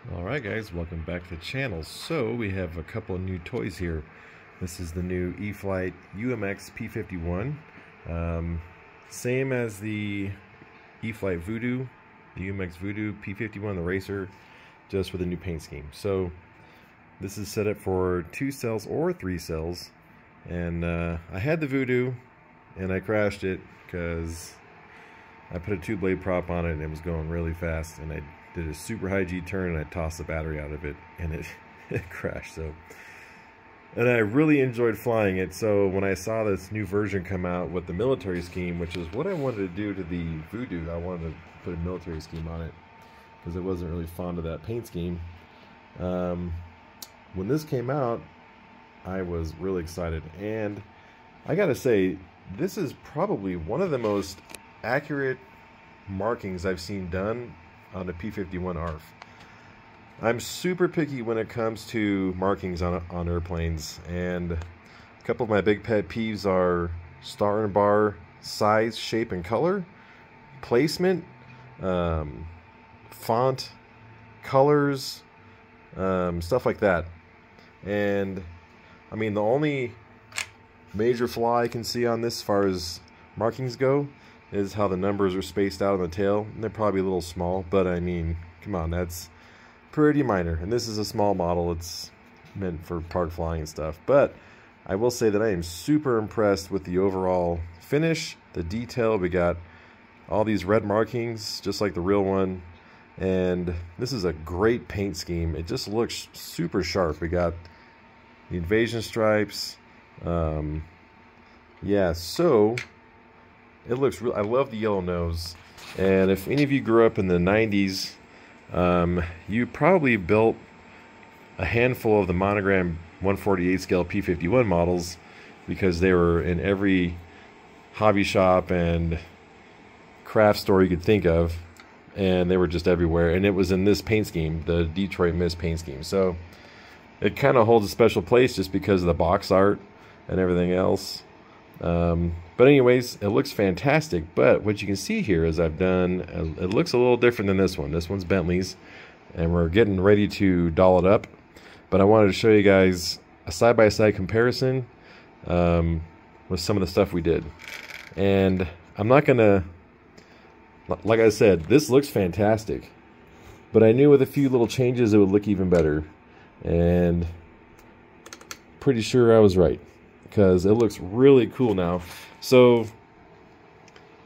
Alright guys, welcome back to the channel. So we have a couple of new toys here. This is the new Flite UMX P51. Same as the Flite Voodoo, the UMX Voodoo P51, the racer, just with a new paint scheme. So this is set up for 2 cells or 3 cells. And I had the Voodoo and I crashed it because I put a 2-blade prop on it and it was going really fast, and I did a super high G turn and I tossed the battery out of it and it crashed. So, and I really enjoyed flying it. So when I saw this new version come out with the military scheme, which is what I wanted to do to the Voodoo, I wanted to put a military scheme on it because I wasn't really fond of that paint scheme. When this came out, I was really excited, and I gotta say, this is probably one of the most accurate markings I've seen done on the P51 ARF. I'm super picky when it comes to markings on airplanes, and a couple of my big pet peeves are star and bar size, shape, and color, placement, font, colors, stuff like that. And I mean, the only major flaw I can see on this as far as markings go is how the numbers are spaced out on the tail. And they're probably a little small, but I mean, come on, that's pretty minor. And this is a small model. It's meant for park flying and stuff. But I will say that I am super impressed with the overall finish, the detail. We got all these red markings, just like the real one. And this is a great paint scheme. It just looks super sharp. We got the invasion stripes. Yeah, so it looks real. I love the yellow nose. And if any of you grew up in the 90s, you probably built a handful of the monogram 148 scale P51 models because they were in every hobby shop and craft store you could think of, and they were just everywhere. And it was in this paint scheme, the Detroit Mist paint scheme. So it kind of holds a special place just because of the box art and everything else. But anyways, it looks fantastic. But what you can see here is I've done, it looks a little different than this one. This one's Bentley's, and we're getting ready to doll it up. But I wanted to show you guys a side-by-side comparison with some of the stuff we did. And I'm not gonna, like I said, this looks fantastic, but I knew with a few little changes it would look even better. And pretty sure I was right, because it looks really cool now. So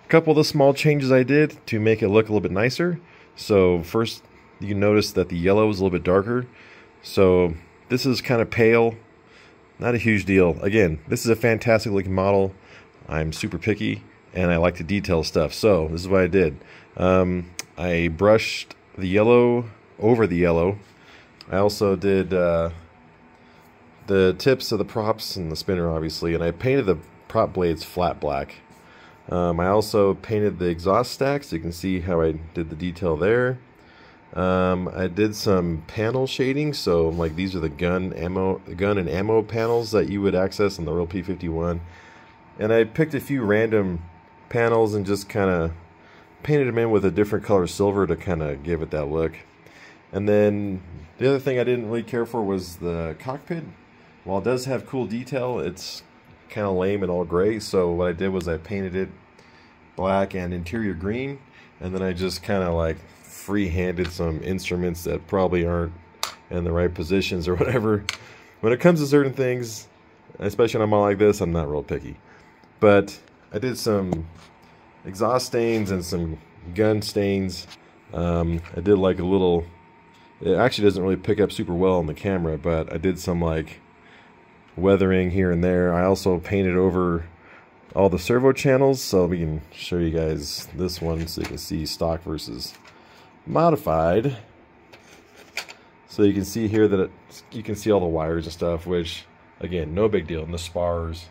a couple of the small changes I did to make it look a little bit nicer. So first, you can notice that the yellow is a little bit darker. So this is kind of pale, not a huge deal. Again, this is a fantastic looking model. I'm super picky and I like to detail stuff. So this is what I did. I brushed the yellow over the yellow. I also did the tips of the props and the spinner, obviously, and I painted the prop blades flat black. I also painted the exhaust stacks. You can see how I did the detail there. I did some panel shading, so like these are the gun and ammo panels that you would access on the real P51. And I picked a few random panels and just kind of painted them in with a different color silver to kind of give it that look. And then the other thing I didn't really care for was the cockpit. While it does have cool detail, it's kind of lame and all gray. So what I did was I painted it black and interior green, and then I just kind of like free-handed some instruments that probably aren't in the right positions or whatever. When it comes to certain things, especially on a model like this, I'm not real picky. But I did some exhaust stains and some gun stains. I did like a little, it actually doesn't really pick up super well on the camera, but I did some like weathering here and there. I also painted over all the servo channels, so we can show you guys this one so you can see stock versus modified. So you can see here that you can see all the wires and stuff, which again, no big deal. And the spars,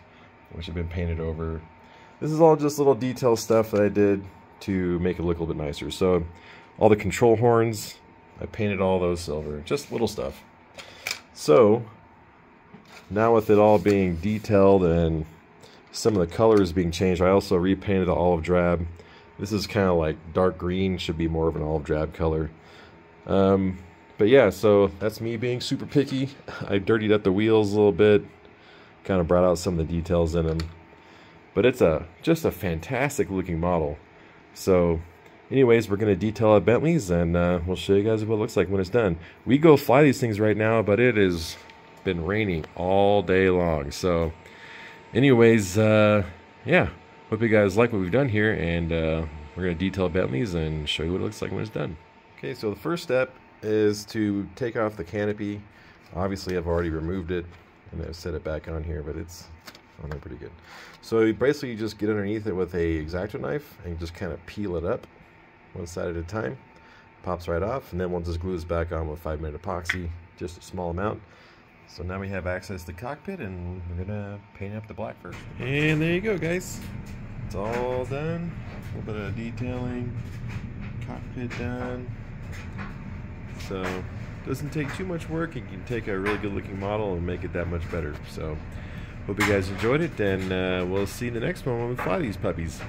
which have been painted over. This is all just little detail stuff that I did to make it look a little bit nicer. So all the control horns, I painted all those silver, just little stuff. So now with it all being detailed and some of the colors being changed, I also repainted the olive drab. This is kind of like dark green, should be more of an olive drab color. But yeah, so that's me being super picky. I dirtied up the wheels a little bit, kind of brought out some of the details in them. But it's just a fantastic looking model. So anyways, we're going to detail our Bentleys, and we'll show you guys what it looks like when it's done. We go fly these things right now, but it has been raining all day long. So anyways, yeah, hope you guys like what we've done here, and we're going to detail Bentleys and show you what it looks like when it's done. Okay, so the first step is to take off the canopy. Obviously, I've already removed it, and I've set it back on here, but it's on there pretty good. So basically, you just get underneath it with a X-Acto knife and just kind of peel it up one side at a time. Pops right off, and then we'll just glue this back on with 5-minute epoxy, just a small amount. So now we have access to the cockpit, and we're gonna paint up the black first. And there you go, guys. It's all done. A little bit of detailing, cockpit done. So doesn't take too much work. You can take a really good looking model and make it that much better. So hope you guys enjoyed it, and we'll see you in the next one when we fly these puppies.